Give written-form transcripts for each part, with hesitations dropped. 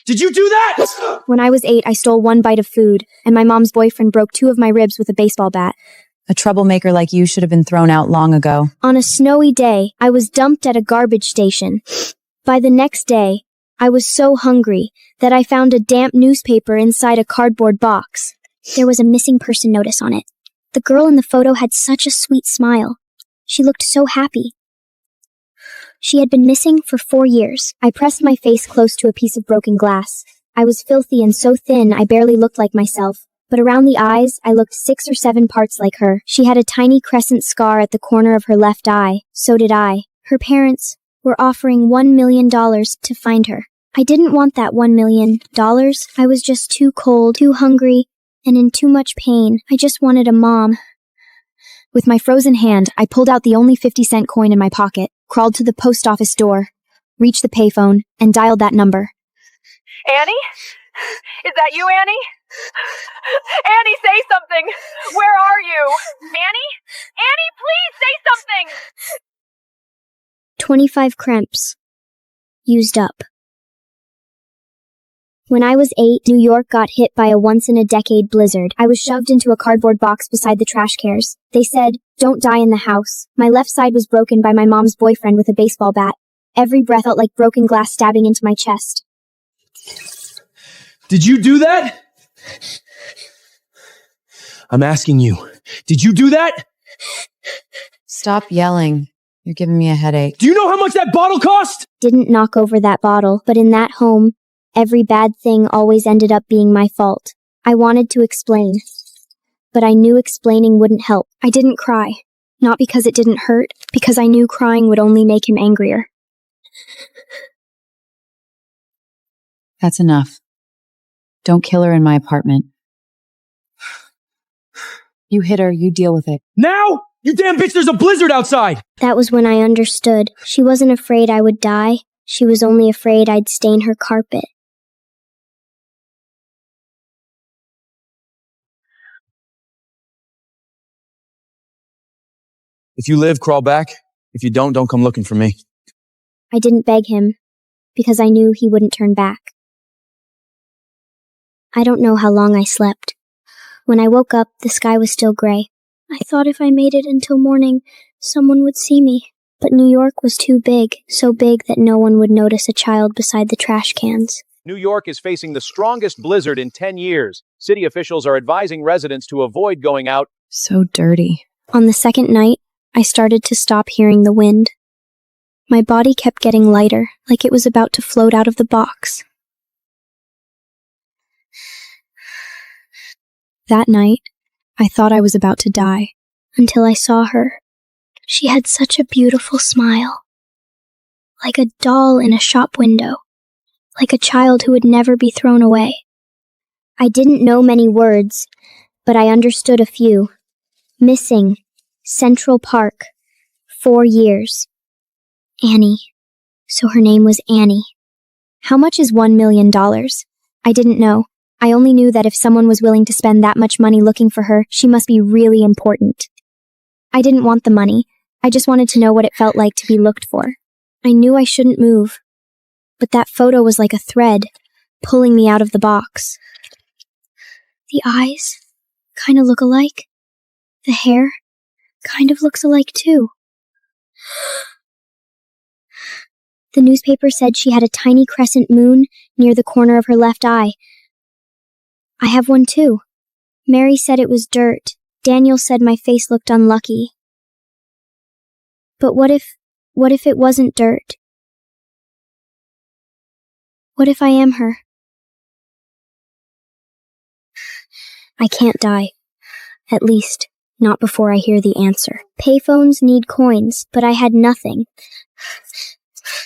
Did you do that? When I was 8, I stole one bite of food, and my mom's boyfriend broke 2 of my ribs with a baseball bat. A troublemaker like you should have been thrown out long ago. On a snowy day, I was dumped at a garbage station. By the next day, I was so hungry that I found a damp newspaper inside a cardboard box. There was a missing person notice on it. The girl in the photo had such a sweet smile. She looked so happy. She had been missing for 4 years. I pressed my face close to a piece of broken glass. I was filthy and so thin I barely looked like myself. But around the eyes, I looked 6 or 7 parts like her. She had a tiny crescent scar at the corner of her left eye. So did I. Her parents were offering $1 million to find her. I didn't want that $1 million. I was just too cold, too hungry, and in too much pain. I just wanted a mom. With my frozen hand, I pulled out the only 50-cent coin in my pocket, crawled to the post office door, reached the payphone, and dialed that number. Annie? Is that you, Annie? Annie, say something! Where are you? Annie? Annie, please say something! 25 cramps. Used up. When I was 8, New York got hit by a once-in-a-decade blizzard. I was shoved into a cardboard box beside the trash cans. They said, "Don't die in the house." My left side was broken by my mom's boyfriend with a baseball bat. Every breath felt like broken glass stabbing into my chest. Did you do that? I'm asking you, did you do that? Stop yelling. You're giving me a headache. Do you know how much that bottle cost? Didn't knock over that bottle, but in that home, every bad thing always ended up being my fault. I wanted to explain, but I knew explaining wouldn't help. I didn't cry. Not because it didn't hurt, because I knew crying would only make him angrier. That's enough. Don't kill her in my apartment. You hit her, you deal with it. Now? You damn bitch, there's a blizzard outside! That was when I understood. She wasn't afraid I would die. She was only afraid I'd stain her carpet. If you live, crawl back. If you don't come looking for me. I didn't beg him, because I knew he wouldn't turn back. I don't know how long I slept. When I woke up, the sky was still gray. I thought if I made it until morning, someone would see me. But New York was too big, so big that no one would notice a child beside the trash cans. New York is facing the strongest blizzard in 10 years. City officials are advising residents to avoid going out. So dirty. On the second night, I started to stop hearing the wind. My body kept getting lighter, like it was about to float out of the box. That night, I thought I was about to die, until I saw her. She had such a beautiful smile. Like a doll in a shop window. Like a child who would never be thrown away. I didn't know many words, but I understood a few. Missing. Central Park. 4 years. Annie. So her name was Annie. How much is $1 million? I didn't know. I only knew that if someone was willing to spend that much money looking for her, she must be really important. I didn't want the money. I just wanted to know what it felt like to be looked for. I knew I shouldn't move. But that photo was like a thread, pulling me out of the box. The eyes kind of look alike. The hair kind of looks alike too. The newspaper said she had a tiny crescent moon near the corner of her left eye. I have one too. Mary said it was dirt. Daniel said my face looked unlucky. But what if it wasn't dirt? What if I am her? I can't die. At least, not before I hear the answer. Payphones need coins, but I had nothing.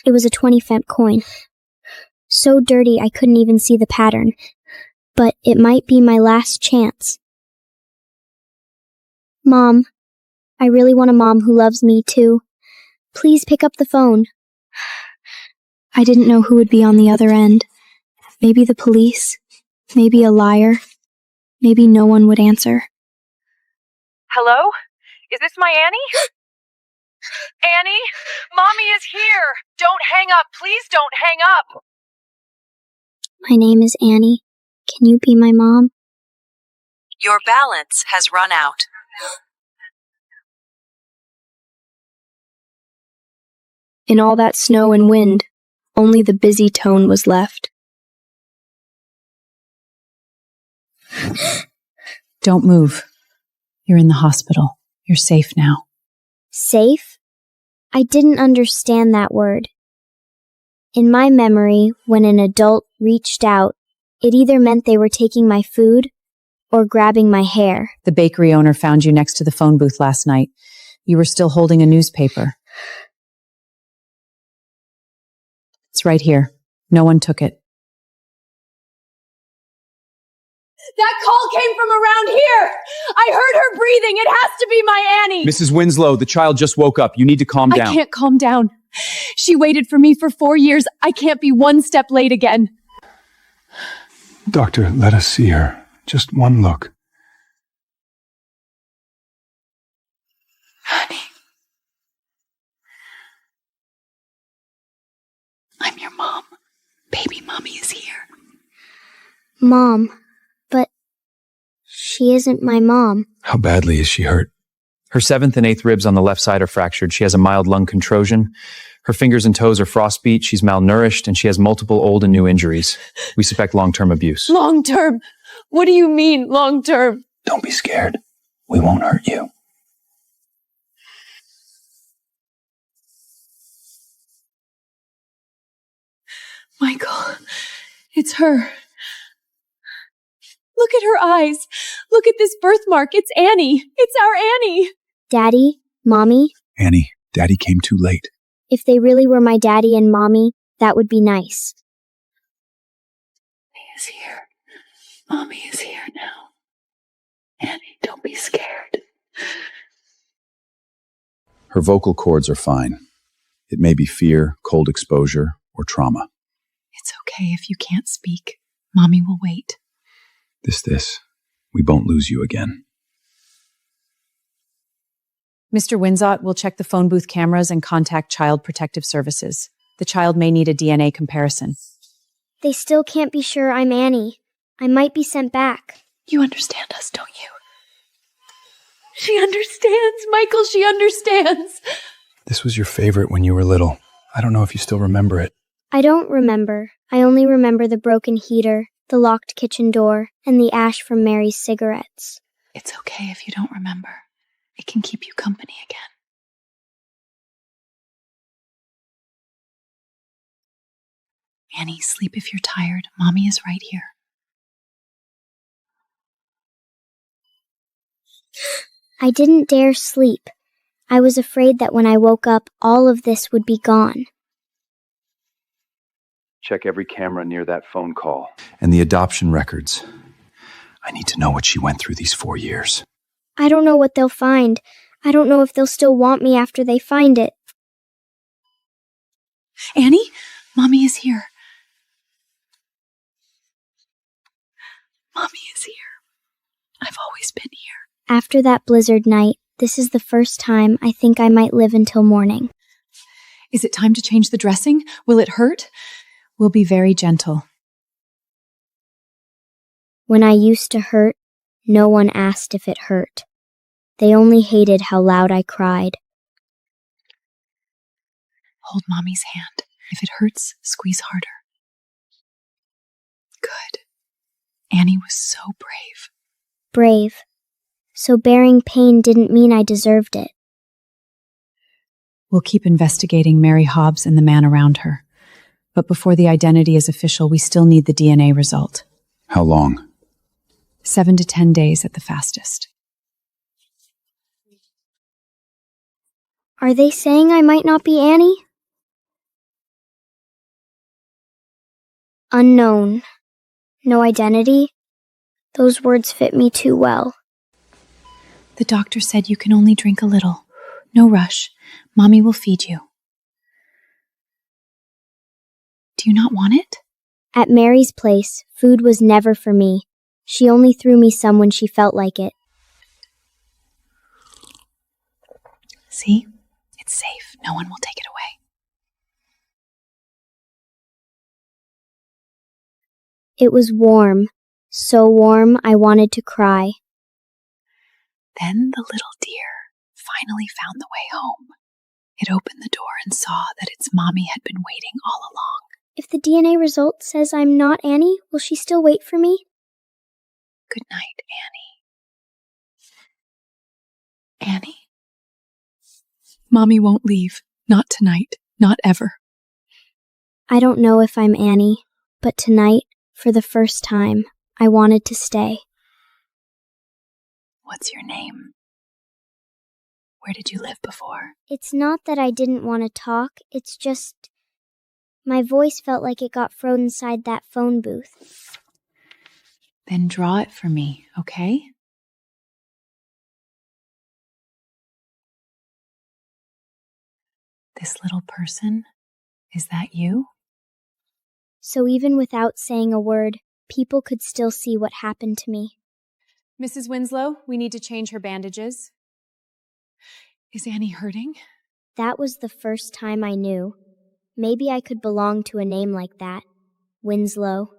It was a 20-cent coin. So dirty I couldn't even see the pattern. But it might be my last chance. Mom, I really want a mom who loves me too. Please pick up the phone. I didn't know who would be on the other end. Maybe the police. Maybe a liar. Maybe no one would answer. Hello? Is this my Annie? Annie? Mommy is here! Don't hang up! Please don't hang up! My name is Annie. Can you be my mom? Your balance has run out. In all that snow and wind, only the busy tone was left. Don't move. You're in the hospital. You're safe now. Safe? I didn't understand that word. In my memory, when an adult reached out, it either meant they were taking my food or grabbing my hair. The bakery owner found you next to the phone booth last night. You were still holding a newspaper. It's right here. No one took it. That call came from around here! I heard her breathing! It has to be my Annie! Mrs. Winslow, the child just woke up. You need to calm down. I can't calm down. She waited for me for 4 years. I can't be one step late again. Doctor, let us see her. Just one look. Honey. I'm your mom. Baby mommy is here. Mom. But she isn't my mom. How badly is she hurt? Her 7th and 8th ribs on the left side are fractured. She has a mild lung contusion. Her fingers and toes are frostbeat. She's malnourished, and she has multiple old and new injuries. We suspect long-term abuse. Long term? What do you mean, long term? Don't be scared. We won't hurt you. Michael, it's her. Look at her eyes. Look at this birthmark. It's Annie. It's our Annie. Daddy? Mommy? Annie, Daddy came too late. If they really were my daddy and mommy, that would be nice. He is here. Mommy is here now. Annie, don't be scared. Her vocal cords are fine. It may be fear, cold exposure, or trauma. It's okay if you can't speak. Mommy will wait. This. We won't lose you again. Mr. Winsott will check the phone booth cameras and contact Child Protective Services. The child may need a DNA comparison. They still can't be sure I'm Annie. I might be sent back. You understand us, don't you? She understands, Michael. She understands. This was your favorite when you were little. I don't know if you still remember it. I don't remember. I only remember the broken heater, the locked kitchen door, and the ash from Mary's cigarettes. It's okay if you don't remember. It can keep you company again. Annie, sleep if you're tired. Mommy is right here. I didn't dare sleep. I was afraid that when I woke up, all of this would be gone. Check every camera near that phone call. And the adoption records. I need to know what she went through these 4 years. I don't know what they'll find. I don't know if they'll still want me after they find it. Annie, Mommy is here. Mommy is here. I've always been here. After that blizzard night, this is the first time I think I might live until morning. Is it time to change the dressing? Will it hurt? We'll be very gentle. When I used to hurt, no one asked if it hurt. They only hated how loud I cried. Hold Mommy's hand. If it hurts, squeeze harder. Good. Annie was so brave. Brave. So bearing pain didn't mean I deserved it. We'll keep investigating Mary Hobbs and the man around her. But before the identity is official, we still need the DNA result. How long? 7 to 10 days at the fastest. Are they saying I might not be Annie? Unknown. No identity? Those words fit me too well. The doctor said you can only drink a little. No rush. Mommy will feed you. Do you not want it? At Mary's place, food was never for me. She only threw me some when she felt like it. See? It's safe. No one will take it away. It was warm. So warm I wanted to cry. Then the little deer finally found the way home. It opened the door and saw that its mommy had been waiting all along. If the DNA result says I'm not Annie, will she still wait for me? Good night, Annie. Annie? Mommy won't leave. Not tonight. Not ever. I don't know if I'm Annie, but tonight, for the first time, I wanted to stay. What's your name? Where did you live before? It's not that I didn't want to talk, it's just my voice felt like it got frozen inside that phone booth. Then draw it for me, okay? This little person, is that you? So even without saying a word, people could still see what happened to me. Mrs. Winslow, we need to change her bandages. Is Annie hurting? That was the first time I knew. Maybe I could belong to a name like that. Winslow.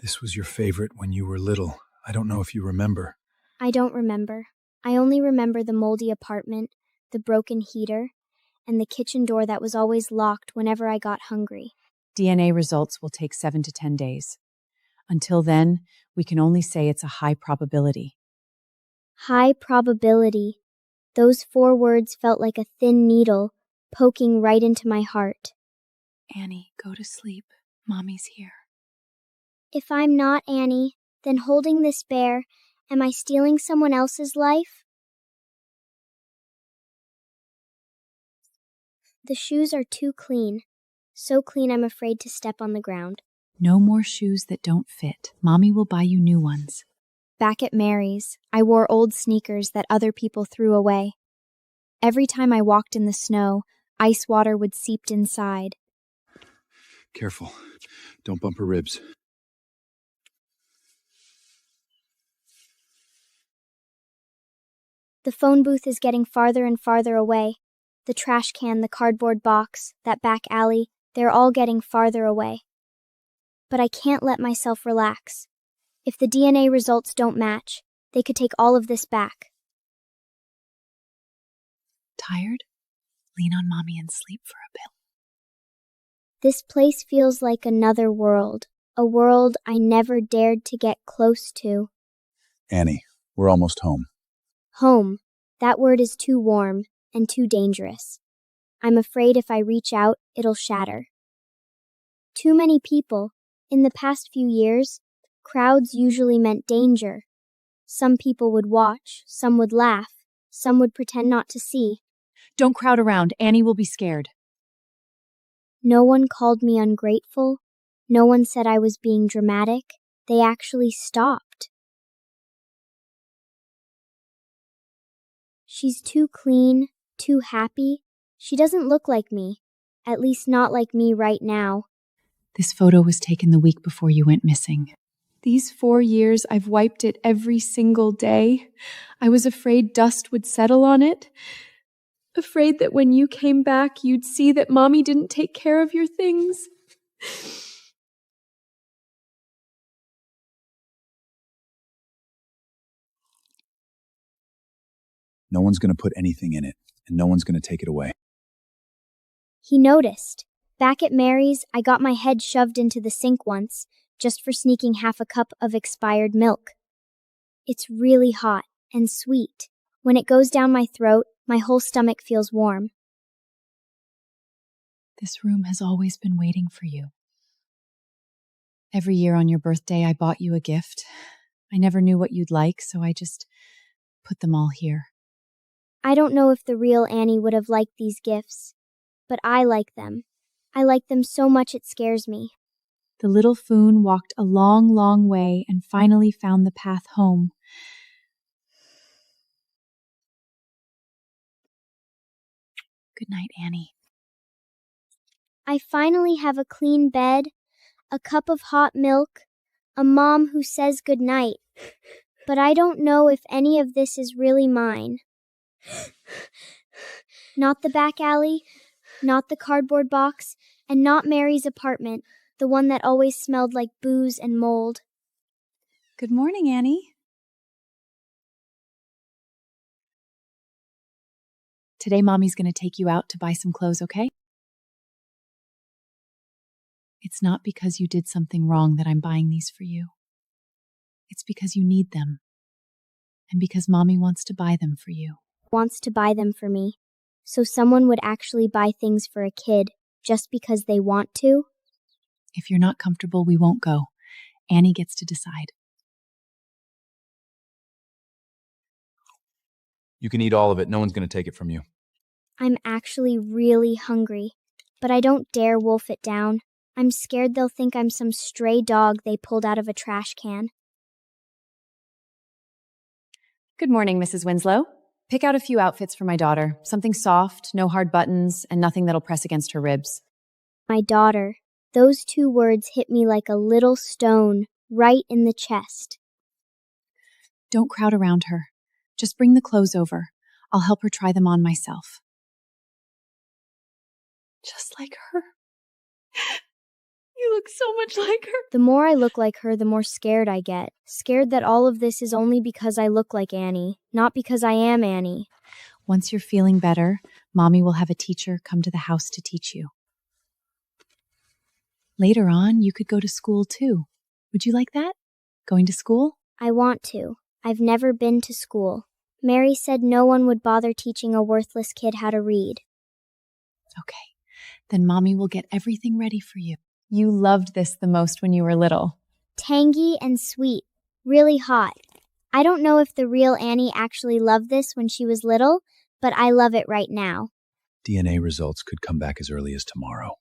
This was your favorite when you were little. I don't know if you remember. I don't remember. I only remember the moldy apartment, the broken heater, and the kitchen door that was always locked whenever I got hungry. DNA results will take 7 to 10 days. Until then, we can only say it's a high probability. High probability. Those 4 words felt like a thin needle poking right into my heart. Annie, go to sleep. Mommy's here. If I'm not Annie, then holding this bear, am I stealing someone else's life? The shoes are too clean. So clean I'm afraid to step on the ground. No more shoes that don't fit. Mommy will buy you new ones. Back at Mary's, I wore old sneakers that other people threw away. Every time I walked in the snow, ice water would seep inside. Careful. Don't bump her ribs. The phone booth is getting farther and farther away. The trash can, the cardboard box, that back alley, they're all getting farther away. But I can't let myself relax. If the DNA results don't match, they could take all of this back. Tired? Lean on Mommy and sleep for a bit. This place feels like another world, a world I never dared to get close to. Annie, we're almost home. Home. That word is too warm and too dangerous. I'm afraid if I reach out, it'll shatter. Too many people. In the past few years, crowds usually meant danger. Some people would watch, some would laugh, some would pretend not to see. Don't crowd around. Annie will be scared. No one called me ungrateful. No one said I was being dramatic. They actually stopped. She's too clean, too happy. She doesn't look like me. At least not like me right now. This photo was taken the week before you went missing. These 4 years, I've wiped it every single day. I was afraid dust would settle on it. Afraid that when you came back, you'd see that Mommy didn't take care of your things. No one's going to put anything in it, and no one's going to take it away. He noticed. Back at Mary's, I got my head shoved into the sink once, just for sneaking half a cup of expired milk. It's really hot and sweet. When it goes down my throat, my whole stomach feels warm. This room has always been waiting for you. Every year on your birthday, I bought you a gift. I never knew what you'd like, so I just put them all here. I don't know if the real Annie would have liked these gifts, but I like them. I like them so much it scares me. The little Foon walked a long, long way and finally found the path home. Good night, Annie. I finally have a clean bed, a cup of hot milk, a mom who says goodnight. But I don't know if any of this is really mine. Not the back alley, not the cardboard box, and not Mary's apartment. the one that always smelled like booze and mold. Good morning, Annie. Today, Mommy's going to take you out to buy some clothes, okay? It's not because you did something wrong that I'm buying these for you. It's because you need them. And because Mommy wants to buy them for you. Wants to buy them for me. So someone would actually buy things for a kid just because they want to? If you're not comfortable, we won't go. Annie gets to decide. You can eat all of it. No one's going to take it from you. I'm actually really hungry, but I don't dare wolf it down. I'm scared they'll think I'm some stray dog they pulled out of a trash can. Good morning, Mrs. Winslow. Pick out a few outfits for my daughter. Something soft, no hard buttons, and nothing that'll press against her ribs. My daughter. Those 2 words hit me like a little stone right in the chest. Don't crowd around her. Just bring the clothes over. I'll help her try them on myself. Just like her. You look so much like her. The more I look like her, the more scared I get. Scared that all of this is only because I look like Annie, not because I am Annie. Once you're feeling better, Mommy will have a teacher come to the house to teach you. Later on, you could go to school too. Would you like that? Going to school? I want to. I've never been to school. Mary said no one would bother teaching a worthless kid how to read. Okay, then Mommy will get everything ready for you. You loved this the most when you were little. Tangy and sweet. Really hot. I don't know if the real Annie actually loved this when she was little, but I love it right now. DNA results could come back as early as tomorrow.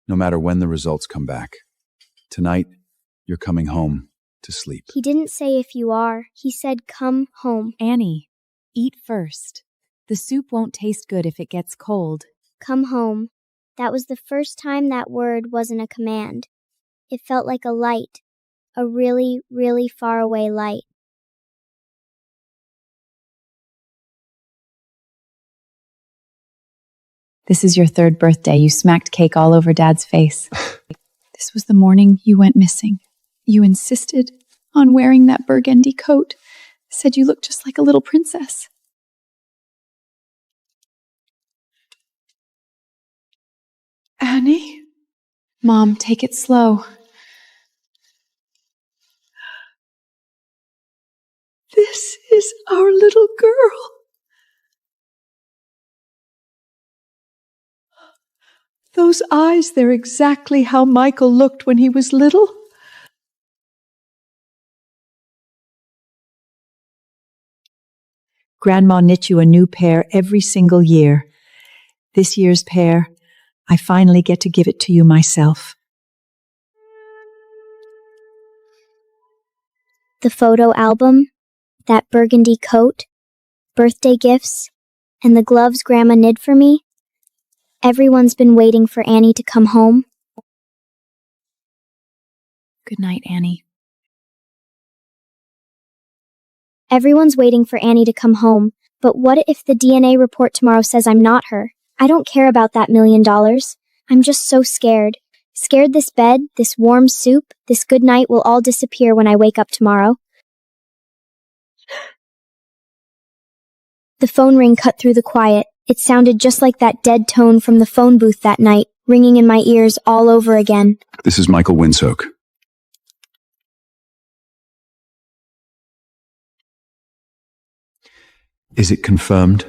No matter when the results come back, tonight, you're coming home to sleep. He didn't say if you are. He said come home. Annie, eat first. The soup won't taste good if it gets cold. Come home. That was the first time that word wasn't a command. It felt like a light. A really, really far away light. This is your 3rd birthday. You smacked cake all over Dad's face. This was the morning you went missing. You insisted on wearing that burgundy coat. Said you looked just like a little princess. Annie? Mom, take it slow. This is our little girl. Those eyes, they're exactly how Michael looked when he was little. Grandma knit you a new pair every single year. This year's pair, I finally get to give it to you myself. The photo album, that burgundy coat, birthday gifts, and the gloves Grandma knit for me. Everyone's been waiting for Annie to come home. Good night, Annie. Everyone's waiting for Annie to come home, but what if the DNA report tomorrow says I'm not her? I don't care about that $1 million. I'm just so scared. Scared this bed, this warm soup, this good night will all disappear when I wake up tomorrow. The phone ring cut through the quiet. It sounded just like that dead tone from the phone booth that night, ringing in my ears all over again. This is Michael Winsoak. Is it confirmed?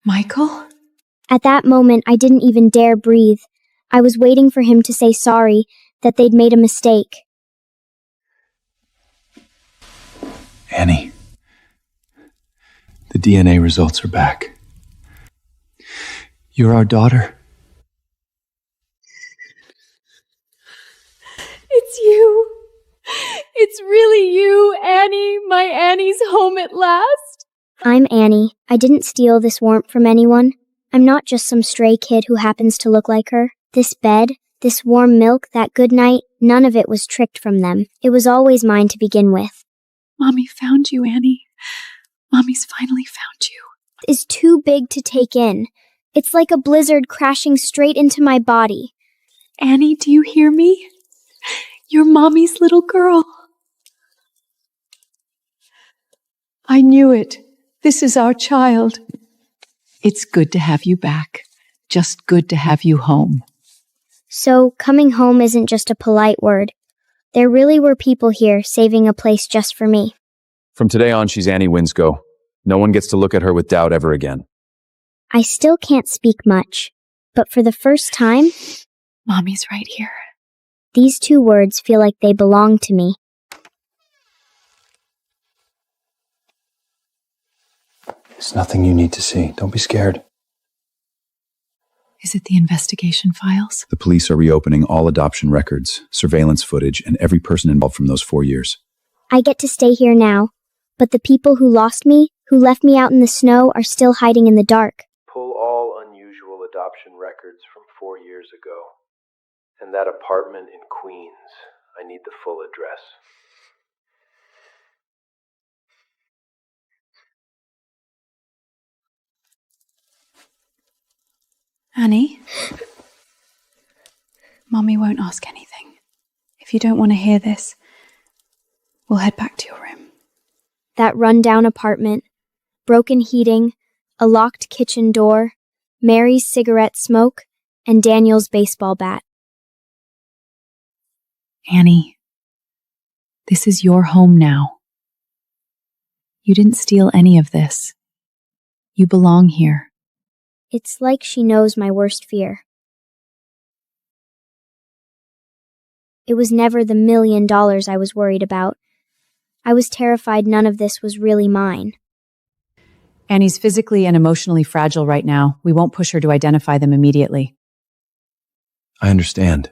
Michael? At that moment, I didn't even dare breathe. I was waiting for him to say sorry, that they'd made a mistake. Annie, the DNA results are back. You're our daughter. It's you. It's really you, Annie. My Annie's home at last. I'm Annie. I didn't steal this warmth from anyone. I'm not just some stray kid who happens to look like her. This bed, this warm milk, that good night, none of it was tricked from them. It was always mine to begin with. Mommy found you, Annie. Mommy's finally found you. Is too big to take in. It's like a blizzard crashing straight into my body. Annie, do you hear me? You're Mommy's little girl. I knew it. This is our child. It's good to have you back. Just good to have you home. So, coming home isn't just a polite word. There really were people here saving a place just for me. From today on, she's Annie Winslow. No one gets to look at her with doubt ever again. I still can't speak much, but for the first time, Mommy's right here. These two words feel like they belong to me. There's nothing you need to see. Don't be scared. Is it the investigation files? The police are reopening all adoption records, surveillance footage, and every person involved from those 4 years. I get to stay here now, but the people who lost me, who left me out in the snow, are still hiding in the dark. Pull all unusual adoption records from 4 years ago. And that apartment in Queens. I need the full address. Annie? Mommy won't ask anything. If you don't want to hear this, we'll head back to your room. That run-down apartment, broken heating, a locked kitchen door, Mary's cigarette smoke, and Daniel's baseball bat. Annie, this is your home now. You didn't steal any of this. You belong here. It's like she knows my worst fear. It was never the $1 million I was worried about. I was terrified none of this was really mine. Annie's physically and emotionally fragile right now. We won't push her to identify them immediately. I understand.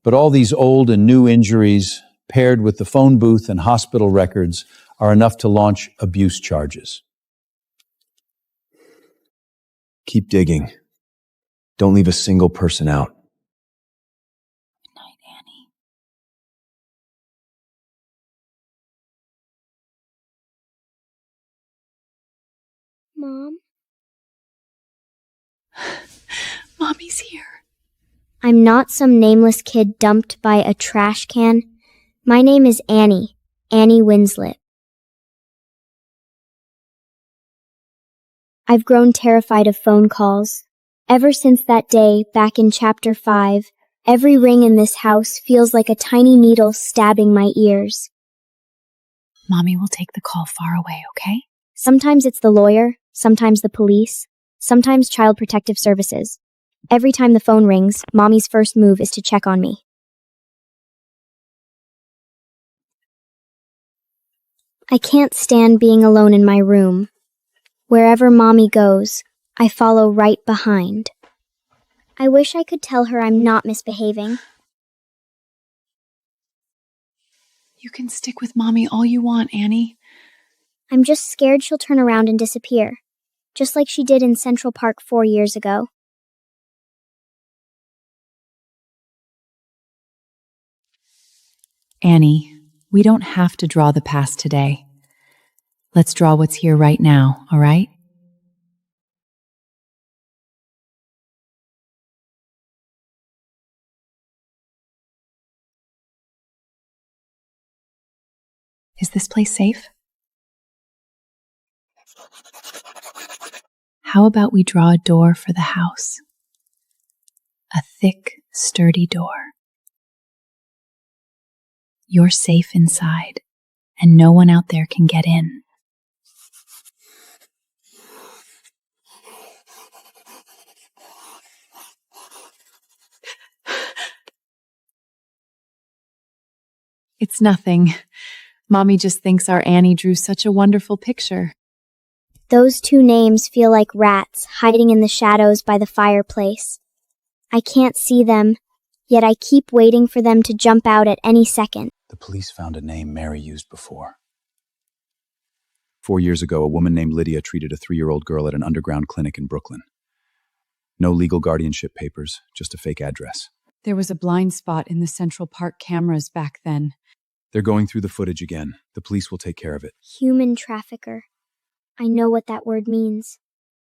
But all these old and new injuries, paired with the phone booth and hospital records, are enough to launch abuse charges. Keep digging. Don't leave a single person out. Good night, Annie. Mom? Mommy's here. I'm not some nameless kid dumped by a trash can. My name is Annie Winslow. I've grown terrified of phone calls. Ever since that day back in Chapter 5, every ring in this house feels like a tiny needle stabbing my ears. Mommy will take the call far away, okay? Sometimes it's the lawyer, sometimes the police, sometimes Child Protective Services. Every time the phone rings, Mommy's first move is to check on me. I can't stand being alone in my room. Wherever Mommy goes, I follow right behind. I wish I could tell her I'm not misbehaving. You can stick with Mommy all you want, Annie. I'm just scared she'll turn around and disappear, just like she did in Central Park 4 years ago. Annie, we don't have to draw the past today. Let's draw what's here right now, all right? Is this place safe? How about we draw a door for the house? A thick, sturdy door. You're safe inside, and no one out there can get in. It's nothing. Mommy just thinks our Annie drew such a wonderful picture. Those two names feel like rats hiding in the shadows by the fireplace. I can't see them, yet I keep waiting for them to jump out at any second. The police found a name Mary used before. 4 years ago, a woman named Lydia treated a 3-year-old girl at an underground clinic in Brooklyn. No legal guardianship papers, just a fake address. There was a blind spot in the Central Park cameras back then. They're going through the footage again. The police will take care of it. Human trafficker. I know what that word means.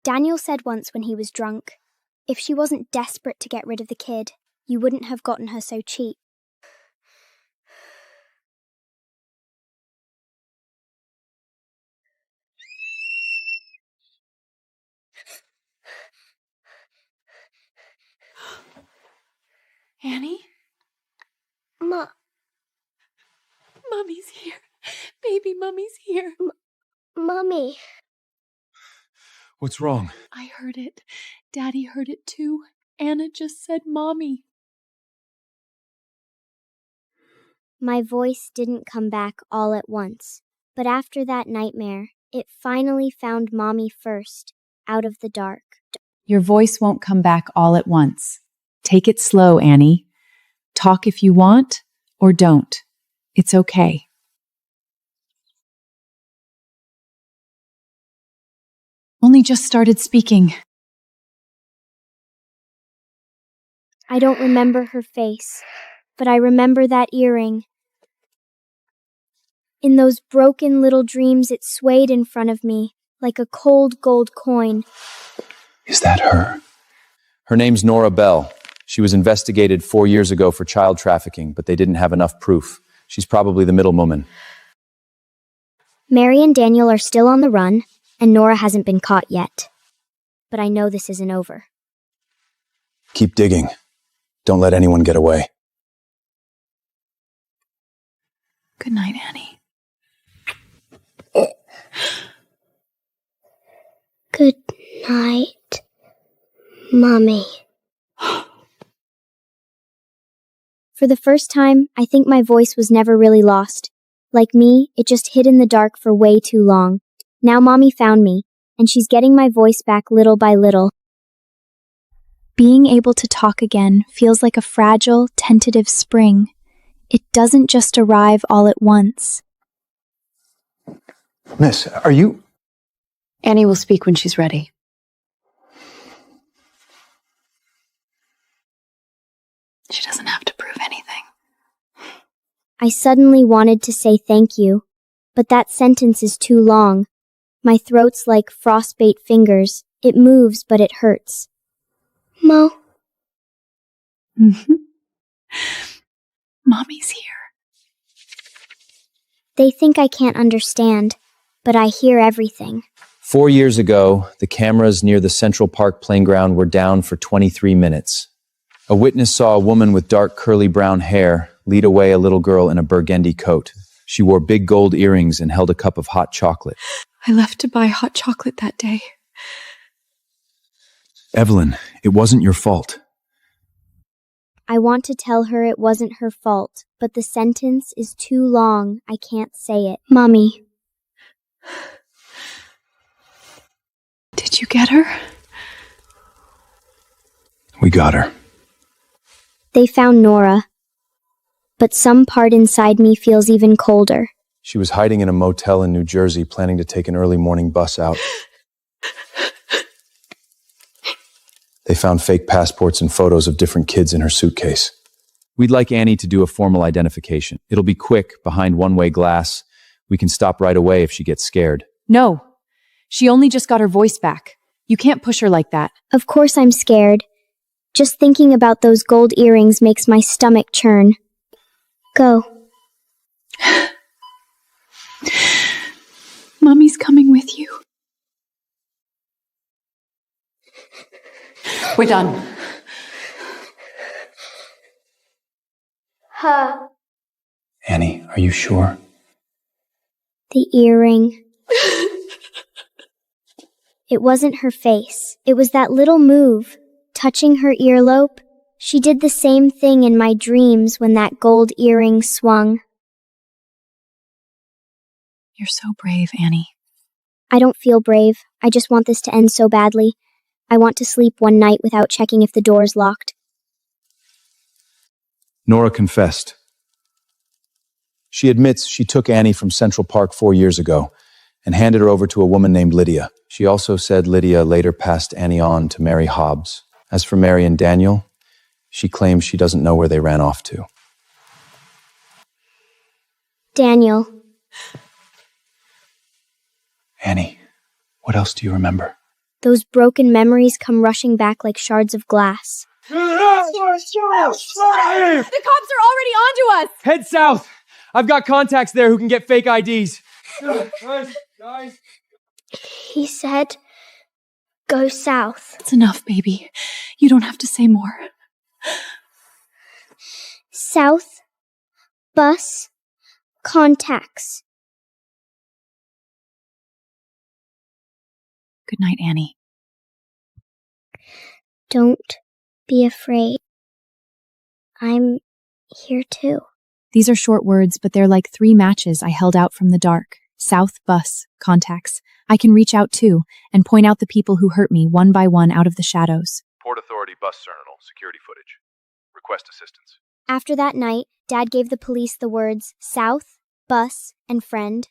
Daniel said once when he was drunk, if she wasn't desperate to get rid of the kid, you wouldn't have gotten her so cheap. Annie? Mommy's here. Baby Mummy's here. Mommy. What's wrong? I heard it. Daddy heard it too. Anna just said Mommy. My voice didn't come back all at once, but after that nightmare, it finally found Mommy first, out of the dark. Your voice won't come back all at once. Take it slow, Annie. Talk if you want, or don't. It's okay. Only just started speaking. I don't remember her face, but I remember that earring. In those broken little dreams, it swayed in front of me, like a cold gold coin. Is that her? Her name's Nora Bell. She was investigated 4 years ago for child trafficking, but they didn't have enough proof. She's probably the middle woman. Mary and Daniel are still on the run, and Nora hasn't been caught yet. But I know this isn't over. Keep digging. Don't let anyone get away. Good night, Annie. Good night, Mommy. For the first time, I think my voice was never really lost. Like me, it just hid in the dark for way too long. Now Mommy found me, and she's getting my voice back little by little. Being able to talk again feels like a fragile, tentative spring. It doesn't just arrive all at once. Miss, are you... Annie will speak when she's ready. She doesn't have to prove anything. I suddenly wanted to say thank you, but that sentence is too long. My throat's like frostbite fingers. It moves, but it hurts. Mo. Mommy's here. They think I can't understand, but I hear everything. 4 years ago, the cameras near the Central Park playground were down for 23 minutes. A witness saw a woman with dark curly brown hair lead away a little girl in a burgundy coat. She wore big gold earrings and held a cup of hot chocolate. I left to buy hot chocolate that day. Evelyn, it wasn't your fault. I want to tell her it wasn't her fault, but the sentence is too long. I can't say it. Mommy. Did you get her? We got her. They found Nora, but some part inside me feels even colder. She was hiding in a motel in New Jersey, planning to take an early morning bus out. They found fake passports and photos of different kids in her suitcase. We'd like Annie to do a formal identification. It'll be quick, behind one-way glass. We can stop right away if she gets scared. No. She only just got her voice back. You can't push her like that. Of course I'm scared. Just thinking about those gold earrings makes my stomach churn. Go. Mommy's coming with you. We're done. Huh. Annie, are you sure? The earring. It wasn't her face. It was that little move, touching her earlobe. She did the same thing in my dreams when that gold earring swung. You're so brave, Annie. I don't feel brave. I just want this to end so badly. I want to sleep one night without checking if the door's locked. Nora confessed. She admits she took Annie from Central Park 4 years ago and handed her over to a woman named Lydia. She also said Lydia later passed Annie on to Mary Hobbs. As for Mary and Daniel, she claims she doesn't know where they ran off to. Daniel. Annie, What else do you remember? Those broken memories come rushing back like shards of glass. The cops are already onto us! Head south! I've got contacts there who can get fake IDs. Guys. He said, go south. It's enough, baby. You don't have to say more. South, bus, contacts. Good night, Annie. Don't be afraid. I'm here too. These are short words, but they're like 3 matches I held out from the dark. South, bus, contacts. I can reach out too and point out the people who hurt me one by one out of the shadows. Port Authority bus terminal, security footage. Request assistance. After that night, Dad gave the police the words South, bus, and friend.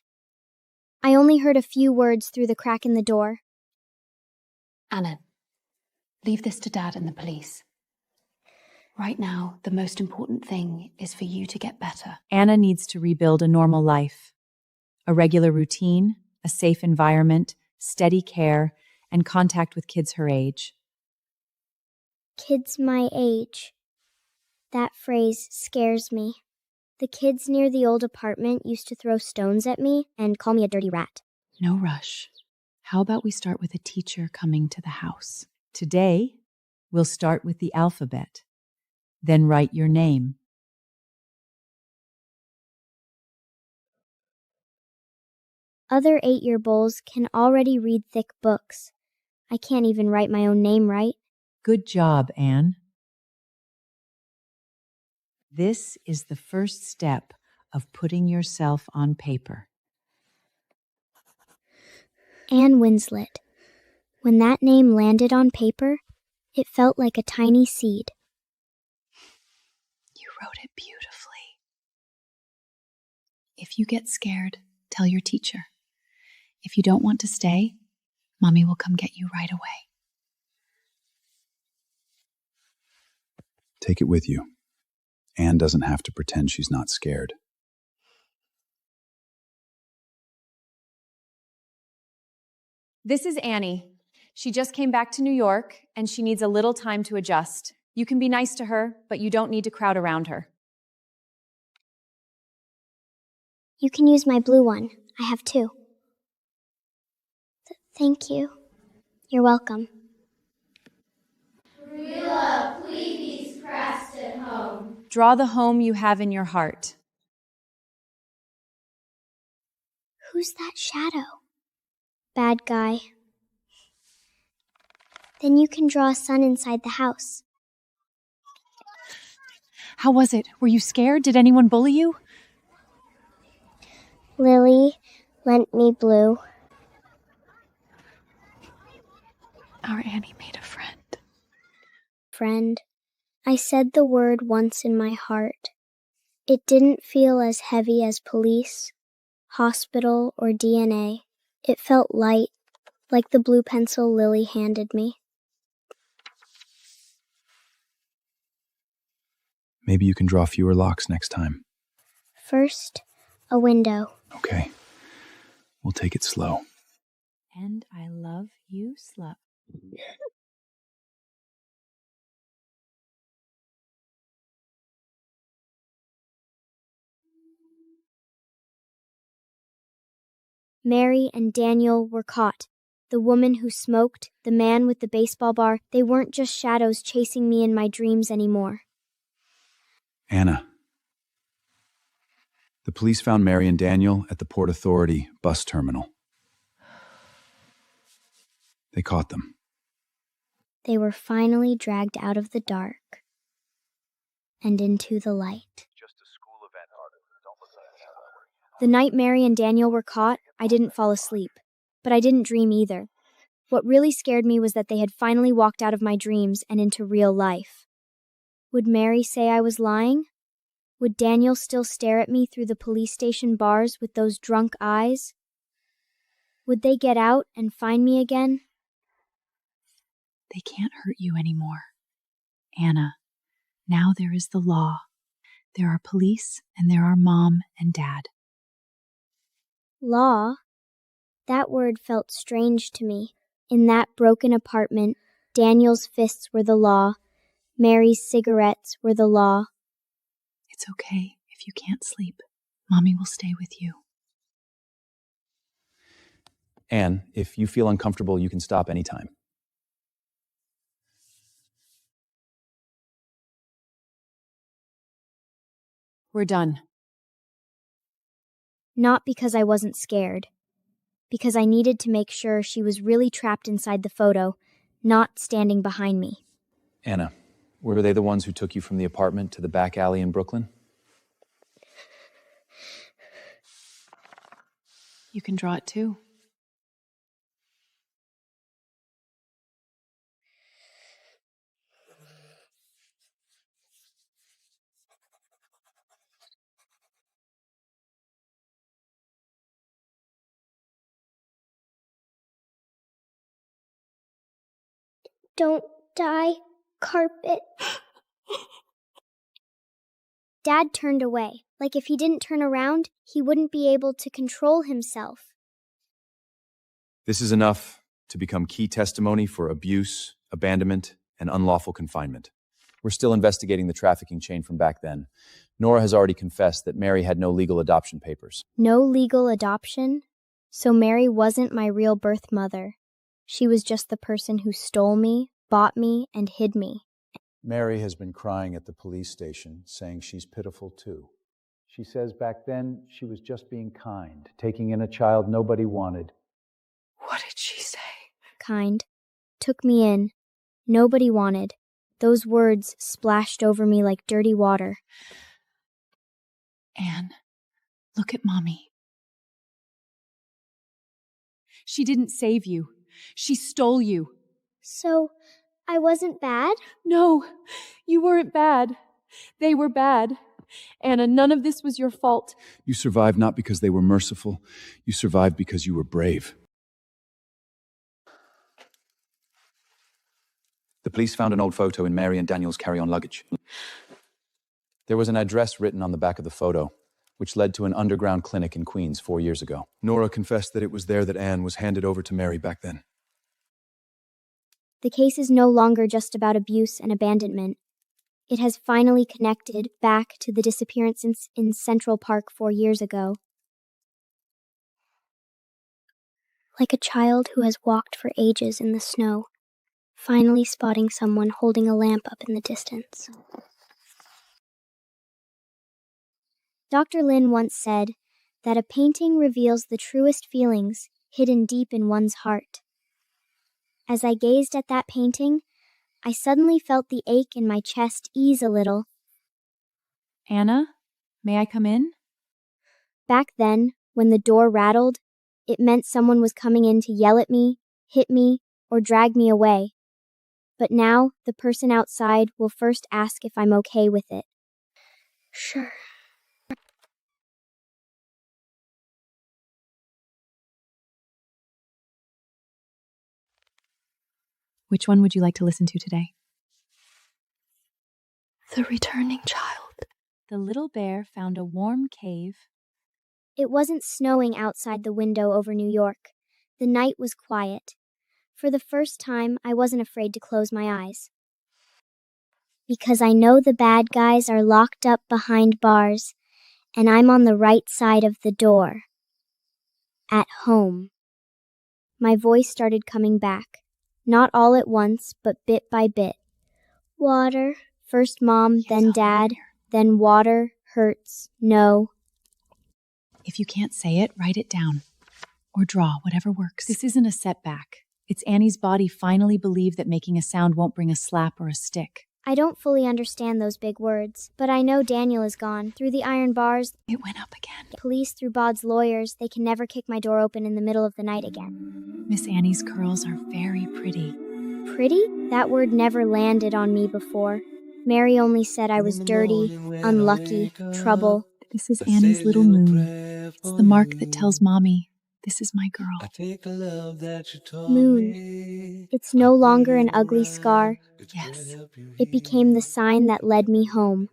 I only heard a few words through the crack in the door. Anna, leave this to Dad and the police. Right now, the most important thing is for you to get better. Anna needs to rebuild a normal life. A regular routine, a safe environment, steady care, and contact with kids her age. Kids my age. That phrase scares me. The kids near the old apartment used to throw stones at me and call me a dirty rat. No rush. How about we start with a teacher coming to the house? Today, we'll start with the alphabet. Then write your name. Other 8-year-olds can already read thick books. I can't even write my own name right. Good job, Anne. This is the first step of putting yourself on paper. Anne Winslet. When that name landed on paper, it felt like a tiny seed. You wrote it beautifully. If you get scared, tell your teacher. If you don't want to stay, Mommy will come get you right away. Take it with you. Anne doesn't have to pretend she's not scared. This is Annie. She just came back to New York, and she needs a little time to adjust. You can be nice to her, but you don't need to crowd around her. You can use my blue one. I have 2. Thank you. You're welcome. Draw the home you have in your heart. Who's that shadow? Bad guy. Then you can draw a sun inside the house. How was it? Were you scared? Did anyone bully you? Lily lent me blue. Our Annie made a friend. Friend. I said the word once in my heart. It didn't feel as heavy as police, hospital, or DNA. It felt light, like the blue pencil Lily handed me. Maybe you can draw fewer locks next time. First, a window. Okay. We'll take it slow. And I love you slow. Mary and Daniel were caught. The woman who smoked, the man with the baseball bar, they weren't just shadows chasing me in my dreams anymore. Anna. The police found Mary and Daniel at the Port Authority bus terminal. They caught them. They were finally dragged out of the dark and into the light. The night Mary and Daniel were caught, I didn't fall asleep, but I didn't dream either. What really scared me was that they had finally walked out of my dreams and into real life. Would Mary say I was lying? Would Daniel still stare at me through the police station bars with those drunk eyes? Would they get out and find me again? They can't hurt you anymore. Anna, now there is the law. There are police and there are Mom and Dad. Law? That word felt strange to me. In that broken apartment, Daniel's fists were the law. Mary's cigarettes were the law. It's okay if you can't sleep. Mommy will stay with you. Anne, if you feel uncomfortable, you can stop anytime. We're done. Not because I wasn't scared. Because I needed to make sure she was really trapped inside the photo, not standing behind me. Anna, were they the ones who took you from the apartment to the back alley in Brooklyn? You can draw it too. Don't die, carpet. Dad turned away, like if he didn't turn around, he wouldn't be able to control himself. This is enough to become key testimony for abuse, abandonment, and unlawful confinement. We're still investigating the trafficking chain from back then. Nora has already confessed that Mary had no legal adoption papers. No legal adoption? So Mary wasn't my real birth mother. She was just the person who stole me, bought me, and hid me. Mary has been crying at the police station, saying she's pitiful too. She says back then she was just being kind, taking in a child nobody wanted. What did she say? Kind. Took me in. Nobody wanted. Those words splashed over me like dirty water. Anne, look at Mommy. She didn't save you. She stole you. So, I wasn't bad? No, you weren't bad. They were bad. Anna, none of this was your fault. You survived not because they were merciful. You survived because you were brave. The police found an old photo in Mary and Daniel's carry-on luggage. There was an address written on the back of the photo, which led to an underground clinic in Queens 4 years ago. Nora confessed that it was there that Anne was handed over to Mary back then. The case is no longer just about abuse and abandonment. It has finally connected back to the disappearance in Central Park 4 years ago. Like a child who has walked for ages in the snow, finally spotting someone holding a lamp up in the distance. Dr. Lin once said that a painting reveals the truest feelings hidden deep in one's heart. As I gazed at that painting, I suddenly felt the ache in my chest ease a little. Anna, may I come in? Back then, when the door rattled, it meant someone was coming in to yell at me, hit me, or drag me away. But now, the person outside will first ask if I'm okay with it. Sure. Which one would you like to listen to today? The returning child. The little bear found a warm cave. It wasn't snowing outside the window over New York. The night was quiet. For the first time, I wasn't afraid to close my eyes. Because I know the bad guys are locked up behind bars, and I'm on the right side of the door. At home. My voice started coming back. Not all at once, but bit by bit. Water. First mom, then dad, then water, hurts, no. If you can't say it, write it down. Or draw, whatever works. This isn't a setback. It's Annie's body finally believed that making a sound won't bring a slap or a stick. I don't fully understand those big words, but I know Daniel is gone. Through the iron bars, it went up again. Police, through Bod's lawyers, they can never kick my door open in the middle of the night again. Miss Annie's curls are very pretty. Pretty? That word never landed on me before. Mary only said I was dirty, unlucky, trouble. This is Annie's little moon. It's the mark that tells Mommy, this is my girl. Moon. It's no longer an ugly scar. Yes. It became the sign that led me home.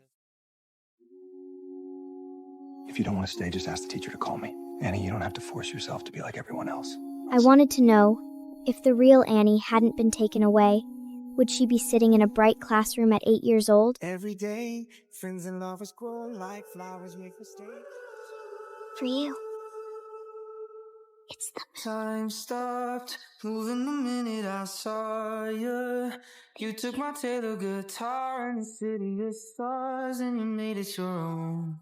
If you don't want to stay, just ask the teacher to call me. Annie, you don't have to force yourself to be like everyone else. I wanted to know, if the real Annie hadn't been taken away, would she be sitting in a bright classroom at 8 years old? Every day, friends and lovers grow like flowers make mistakes. For you. It's the Time stopped moving the minute I saw you. You took my Taylor guitar and the city of stars and you made it your own.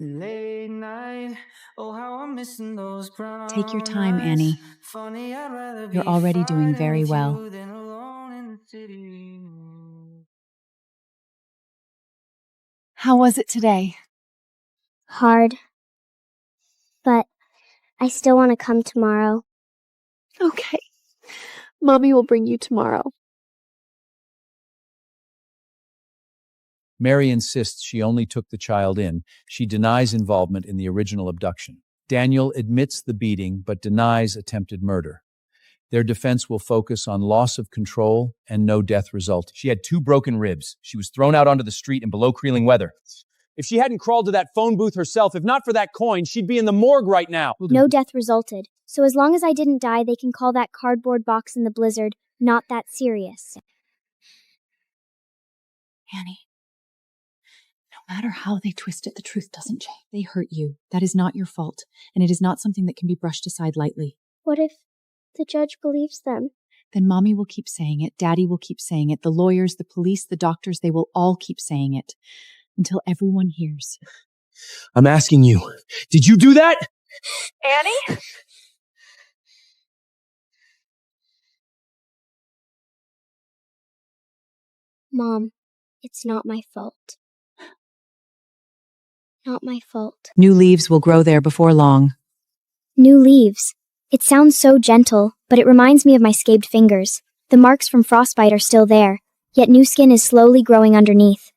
Late night, oh how I'm missing those brown Take your time, eyes. Annie. Funny, I'd rather You're be already doing fighting very with well. you than alone in the city. How was it today? hard. But I still want to come tomorrow. Okay. Mommy will bring you tomorrow. Mary insists she only took the child in. She denies involvement in the original abduction. Daniel admits the beating but denies attempted murder. Their defense will focus on loss of control and no death result. She had 2 broken ribs. She was thrown out onto the street in below Creeling weather. If she hadn't crawled to that phone booth herself, if not for that coin, she'd be in the morgue right now. No death resulted. So as long as I didn't die, they can call that cardboard box in the blizzard not that serious. Annie, no matter how they twist it, the truth doesn't change. They hurt you. That is not your fault, and it is not something that can be brushed aside lightly. What if the judge believes them? Then Mommy will keep saying it, Daddy will keep saying it, the lawyers, the police, the doctors, they will all keep saying it until everyone hears. I'm asking you, did you do that? Annie? Mom, it's not my fault. Not my fault. New leaves will grow there before long. New leaves. It sounds so gentle, but it reminds me of my scabed fingers. The marks from frostbite are still there, yet new skin is slowly growing underneath.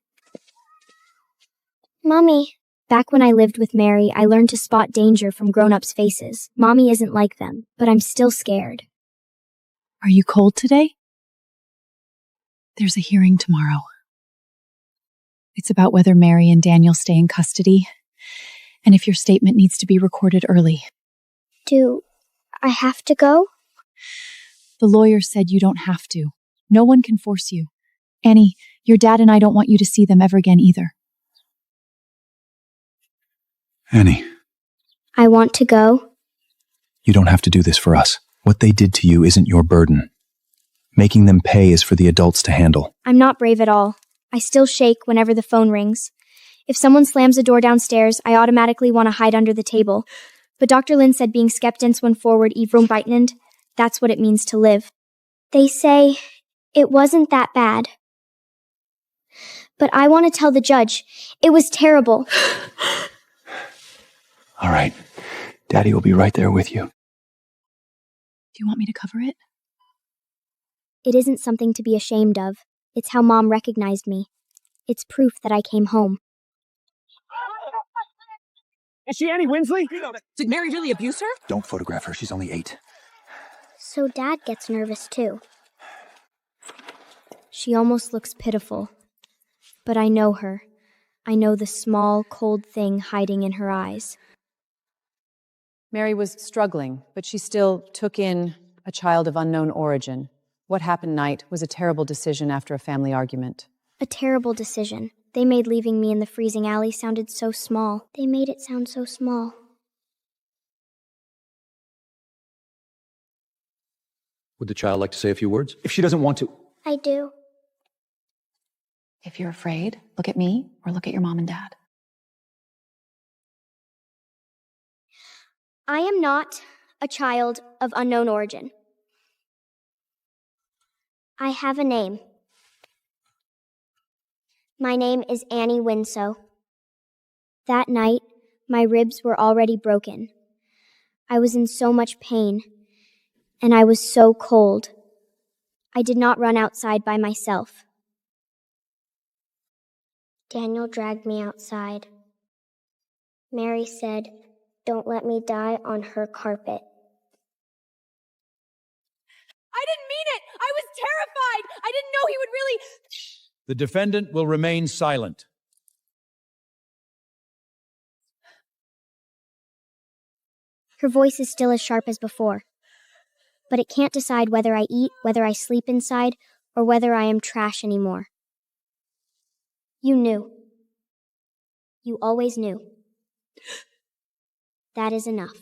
Mommy. Back when I lived with Mary, I learned to spot danger from grown-ups' faces. Mommy isn't like them, but I'm still scared. Are you cold today? There's a hearing tomorrow. It's about whether Mary and Daniel stay in custody, and if your statement needs to be recorded early. Do I have to go? The lawyer said you don't have to. No one can force you. Annie, your dad and I don't want you to see them ever again either. Annie, I want to go. you don't have to do this for us. What they did to you isn't your burden. Making them pay is for the adults to handle. I'm not brave at all. I still shake whenever the phone rings. If someone slams the door downstairs, I automatically want to hide under the table. But Dr. Lin said being skeptins when forward evrum beitnend, that's what it means to live. They say it wasn't that bad. But I want to tell the judge. It was terrible. All right. Daddy will be right there with you. Do you want me to cover it? It isn't something to be ashamed of. It's how Mom recognized me. It's proof that I came home. Is she Annie Winsley? Did Mary really abuse her? Don't photograph her. She's only 8. So Dad gets nervous too. She almost looks pitiful. But I know her. I know the small, cold thing hiding in her eyes. Mary was struggling, but she still took in a child of unknown origin. What happened night was a terrible decision after a family argument. A terrible decision. They made leaving me in the freezing alley sounded so small. They made it sound so small. Would the child like to say a few words? If she doesn't want to. I do. If you're afraid, look at me or look at your mom and dad. I am not a child of unknown origin. I have a name. My name is Annie Winslow. That night, my ribs were already broken. I was in so much pain, and I was so cold. I did not run outside by myself. Daniel dragged me outside. Mary said, "Don't let me die on her carpet." I didn't mean it! I was terrified! I didn't know he would really... The defendant will remain silent. Her voice is still as sharp as before. But it can't decide whether I eat, whether I sleep inside, or whether I am trash anymore. You knew. You always knew. That is enough.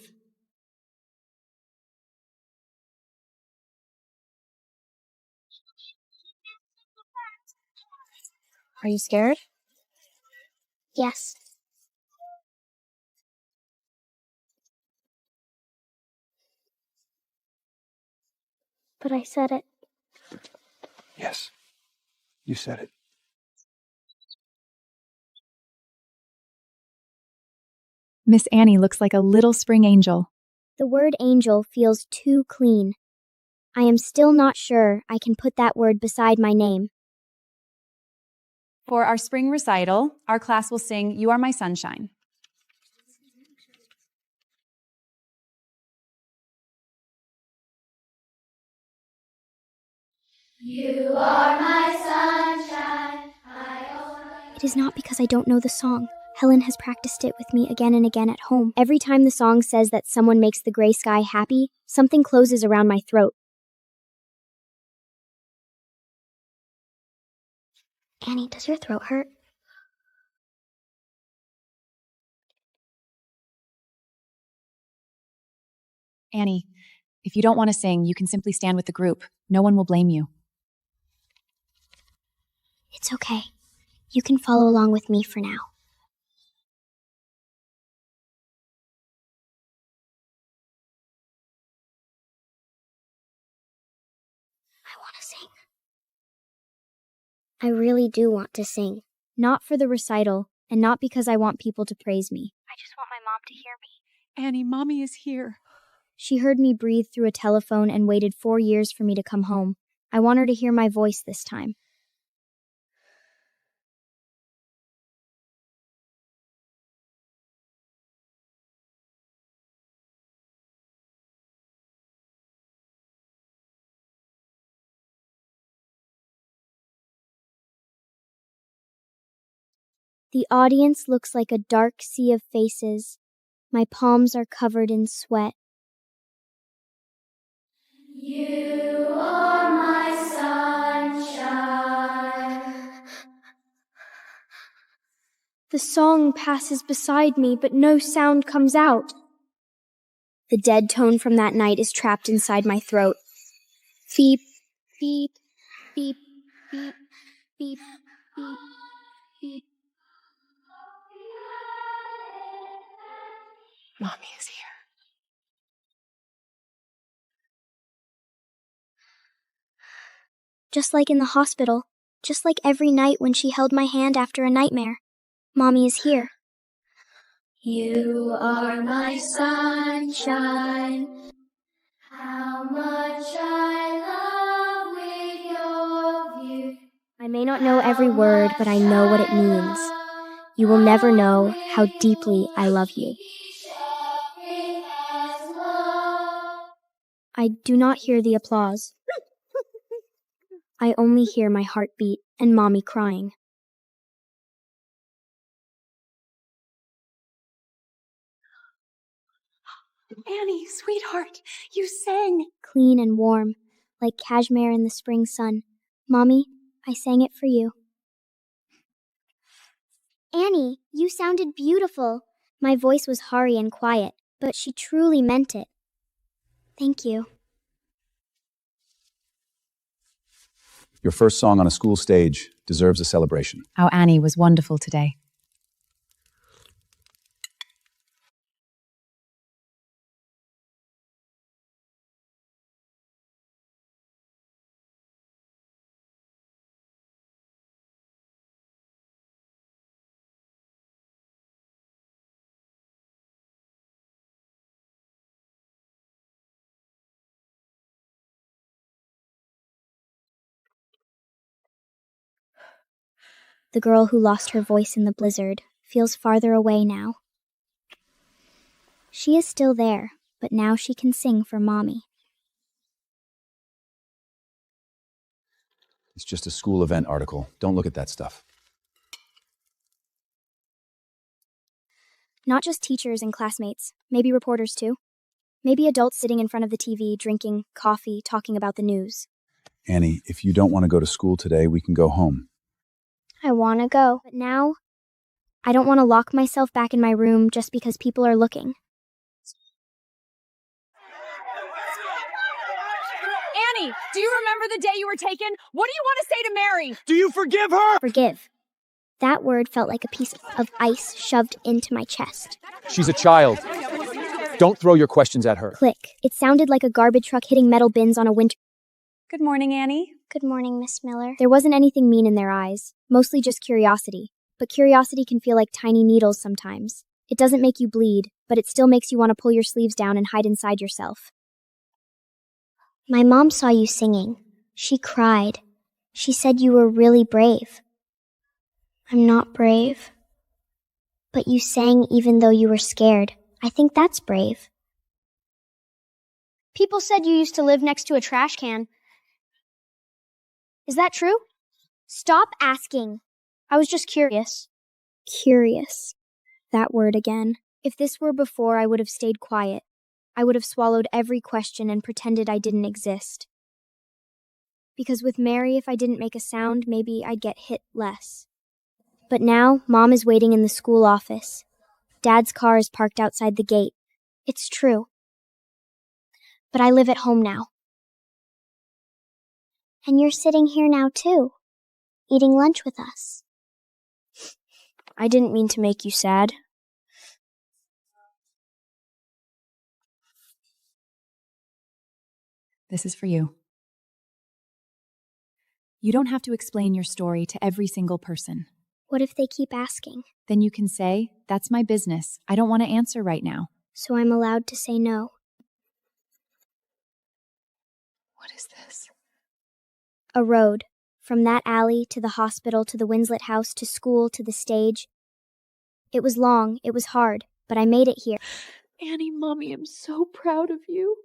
Are you scared? Yes. But I said it. Yes. You said it. Miss Annie looks like a little spring angel. The word angel feels too clean. I am still not sure I can put that word beside my name. For our spring recital, our class will sing You Are My Sunshine. You are my sunshine. It is not because I don't know the song. Helen has practiced it with me again and again at home. Every time the song says that someone makes the gray sky happy, something closes around my throat. Annie, does your throat hurt? Annie, if you don't want to sing, you can simply stand with the group. No one will blame you. It's okay. You can follow along with me for now. I want to sing. I really do want to sing. Not for the recital, and not because I want people to praise me. I just want my mom to hear me. Annie, Mommy is here. She heard me breathe through a telephone and waited 4 years for me to come home. I want her to hear my voice this time. The audience looks like a dark sea of faces. My palms are covered in sweat. You are my sunshine. The song passes beside me, but no sound comes out. The dead tone from that night is trapped inside my throat. Beep, beep, beep, beep, beep, beep, beep. Mommy is here. Just like in the hospital, just like every night when she held my hand after a nightmare. Mommy is here. You are my sunshine. How much I love with your view. I may not know every word, but I know what it means. You will never know how deeply I love you. I do not hear the applause. I only hear my heartbeat and Mommy crying. Annie, sweetheart, you sang. Clean and warm, like cashmere in the spring sun. Mommy, I sang it for you. Annie, you sounded beautiful. My voice was hoarse and quiet, but she truly meant it. Thank you. Your first song on a school stage deserves a celebration. Our Annie was wonderful today. The girl who lost her voice in the blizzard feels farther away now. She is still there, but now she can sing for Mommy. It's just a school event article. Don't look at that stuff. Not just teachers and classmates, maybe reporters too. Maybe adults sitting in front of the TV, drinking coffee, talking about the news. Annie, if you don't want to go to school today, we can go home. I want to go, but now I don't want to lock myself back in my room just because people are looking. Annie, do you remember the day you were taken? What do you want to say to Mary? Do you forgive her? Forgive. That word felt like a piece of ice shoved into my chest. She's a child. Don't throw your questions at her. Click. It sounded like a garbage truck hitting metal bins on a winter. Good morning, Annie. Good morning, Miss Miller. There wasn't anything mean in their eyes, mostly just curiosity. But curiosity can feel like tiny needles sometimes. It doesn't make you bleed, but it still makes you want to pull your sleeves down and hide inside yourself. My mom saw you singing. She cried. She said you were really brave. I'm not brave. But you sang even though you were scared. I think that's brave. People said you used to live next to a trash can. Is that true? Stop asking. I was just curious. Curious. That word again. If this were before, I would have stayed quiet. I would have swallowed every question and pretended I didn't exist. Because with Mary, if I didn't make a sound, maybe I'd get hit less. But now, Mom is waiting in the school office. Dad's car is parked outside the gate. It's true. But I live at home now. And you're sitting here now too, eating lunch with us. I didn't mean to make you sad. This is for you. You don't have to explain your story to every single person. What if they keep asking? Then you can say, that's my business. I don't want to answer right now. So I'm allowed to say no. What is this? A road. From that alley to the hospital to the Winslet house to school to the stage. It was long, it was hard, but I made it here. Annie, Mommy, I'm so proud of you.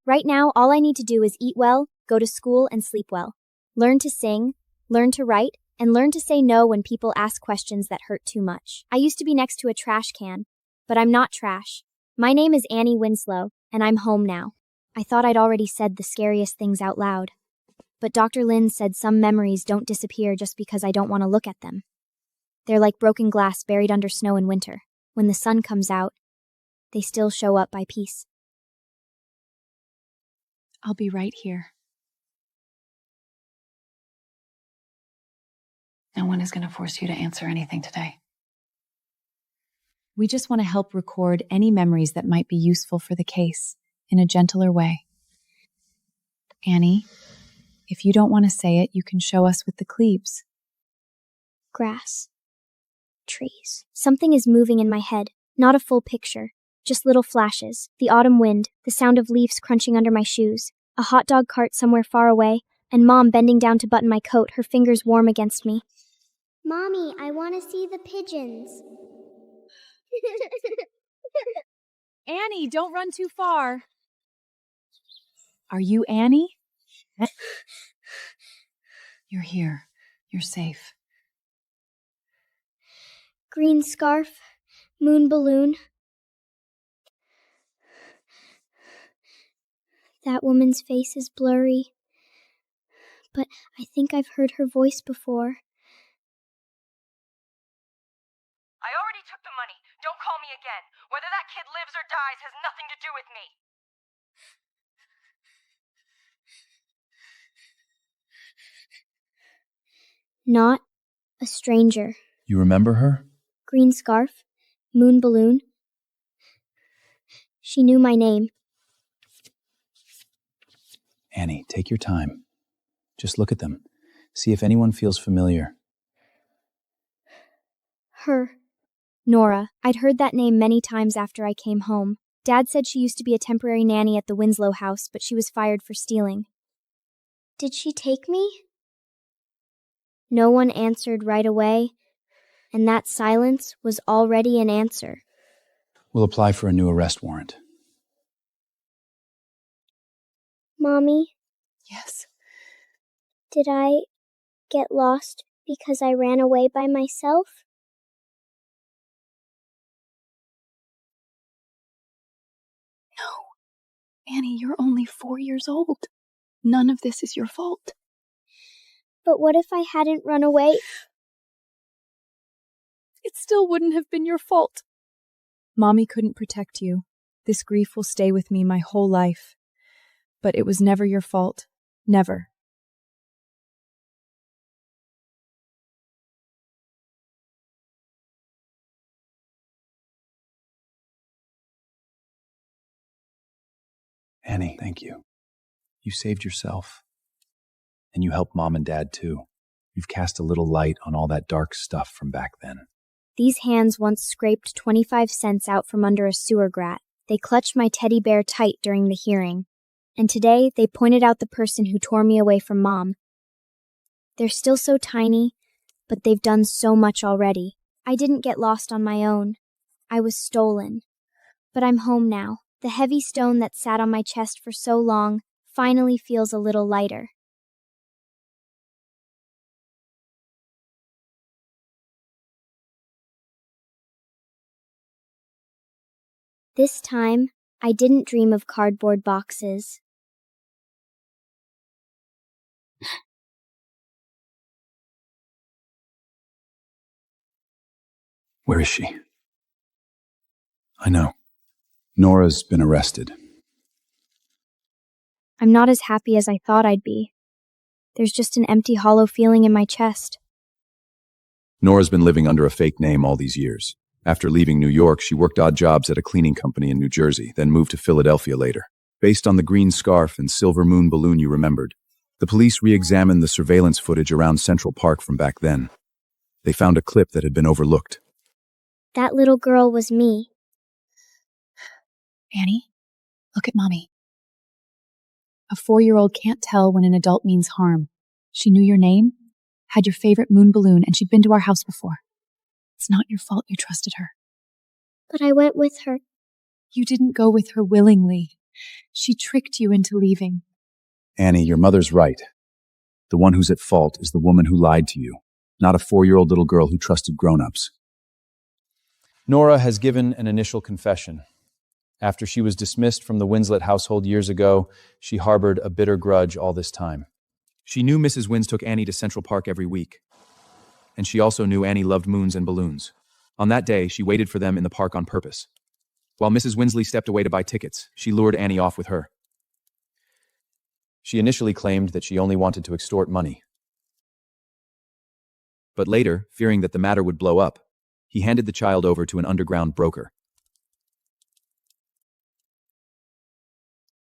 Right now, all I need to do is eat well, go to school, and sleep well. Learn to sing, learn to write, and learn to say no when people ask questions that hurt too much. I used to be next to a trash can, but I'm not trash. My name is Annie Winslow, and I'm home now. I thought I'd already said the scariest things out loud. But Dr. Lynn said some memories don't disappear just because I don't want to look at them. They're like broken glass buried under snow in winter. When the sun comes out, they still show up by piece. I'll be right here. No one is going to force you to answer anything today. We just want to help record any memories that might be useful for the case in a gentler way. Annie, if you don't want to say it, you can show us with the cleaves. Grass. Trees. Something is moving in my head. Not a full picture. Just little flashes. The autumn wind, the sound of leaves crunching under my shoes, a hot dog cart somewhere far away, and Mom bending down to button my coat, her fingers warm against me. Mommy, I want to see the pigeons. Annie, don't run too far. Are you Annie? You're here. You're safe. Green scarf, moon balloon. That woman's face is blurry, but I think I've heard her voice before. I already took the money. Don't call me again. Whether that kid lives or dies has nothing to do with me. Not a stranger. You remember her? Green scarf, moon balloon. She knew my name. Annie, take your time. Just look at them. See if anyone feels familiar. Her. Nora. I'd heard that name many times after I came home. Dad said she used to be a temporary nanny at the Winslow house, but she was fired for stealing. Did she take me? No one answered right away, and that silence was already an answer. We'll apply for a new arrest warrant. Mommy? Yes? Did I get lost because I ran away by myself? No. Annie, you're only 4 years old. None of this is your fault. But what if I hadn't run away? It still wouldn't have been your fault. Mommy couldn't protect you. This grief will stay with me my whole life. But it was never your fault. Never. Annie, thank you. You saved yourself. And you helped Mom and Dad too. You've cast a little light on all that dark stuff from back then. These hands once scraped 25 cents out from under a sewer grate. They clutched my teddy bear tight during the hearing. And today, they pointed out the person who tore me away from Mom. They're still so tiny, but they've done so much already. I didn't get lost on my own. I was stolen. But I'm home now. The heavy stone that sat on my chest for so long finally feels a little lighter. This time, I didn't dream of cardboard boxes. Where is she? I know. Nora's been arrested. I'm not as happy as I thought I'd be. There's just an empty, hollow feeling in my chest. Nora's been living under a fake name all these years. After leaving New York, she worked odd jobs at a cleaning company in New Jersey, then moved to Philadelphia later. Based on the green scarf and silver moon balloon you remembered, the police re-examined the surveillance footage around Central Park from back then. They found a clip that had been overlooked. That little girl was me. Annie, look at Mommy. A 4-year-old can't tell when an adult means harm. She knew your name, had your favorite moon balloon, and she'd been to our house before. It's not your fault you trusted her. But I went with her. You didn't go with her willingly. She tricked you into leaving. Annie, your mother's right. The one who's at fault is the woman who lied to you, not a 4-year-old little girl who trusted grown-ups. Nora has given an initial confession. After she was dismissed from the Winslet household years ago, she harbored a bitter grudge all this time. She knew Mrs. Wins took Annie to Central Park every week. And she also knew Annie loved moons and balloons. On that day, she waited for them in the park on purpose. While Mrs. Winsley stepped away to buy tickets, she lured Annie off with her. She initially claimed that she only wanted to extort money. But later, fearing that the matter would blow up, he handed the child over to an underground broker.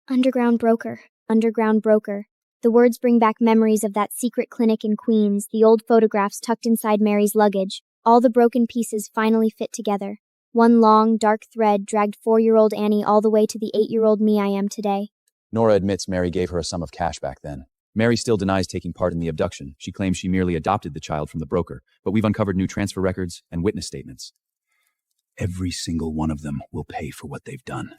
Underground broker, underground broker. The words bring back memories of that secret clinic in Queens, the old photographs tucked inside Mary's luggage. All the broken pieces finally fit together. One long, dark thread dragged 4-year-old Annie all the way to the 8-year-old me I am today. Nora admits Mary gave her a sum of cash back then. Mary still denies taking part in the abduction. She claims she merely adopted the child from the broker, but we've uncovered new transfer records and witness statements. Every single one of them will pay for what they've done.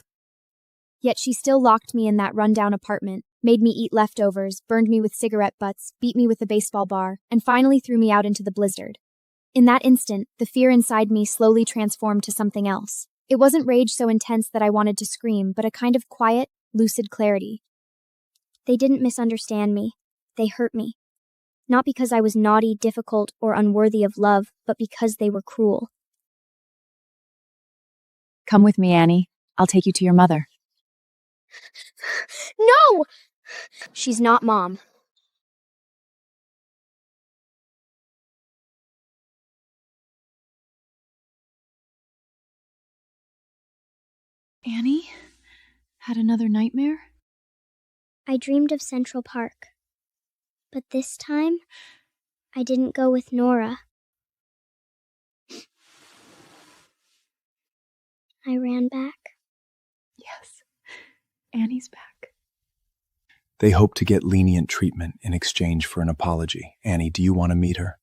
Yet she still locked me in that rundown apartment, made me eat leftovers, burned me with cigarette butts, beat me with a baseball bar, and finally threw me out into the blizzard. In that instant, the fear inside me slowly transformed to something else. It wasn't rage so intense that I wanted to scream, but a kind of quiet, lucid clarity. They didn't misunderstand me. They hurt me. Not because I was naughty, difficult, or unworthy of love, but because they were cruel. Come with me, Annie. I'll take you to your mother. No! She's not Mom. Annie? Had another nightmare? I dreamed of Central Park. But this time, I didn't go with Nora. I ran back. Yes, Annie's back. They hope to get lenient treatment in exchange for an apology. Annie, do you want to meet her?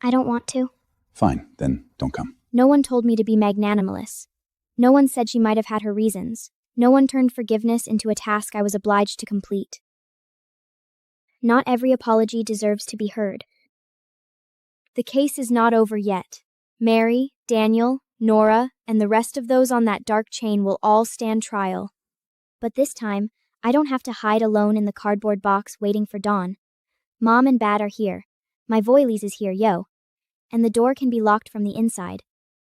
I don't want to. Fine, then don't come. No one told me to be magnanimous. No one said she might have had her reasons. No one turned forgiveness into a task I was obliged to complete. Not every apology deserves to be heard. The case is not over yet. Mary, Daniel, Nora, and the rest of those on that dark chain will all stand trial. But this time, I don't have to hide alone in the cardboard box waiting for dawn. Mom and Dad are here. My Voiles is here, yo. And the door can be locked from the inside.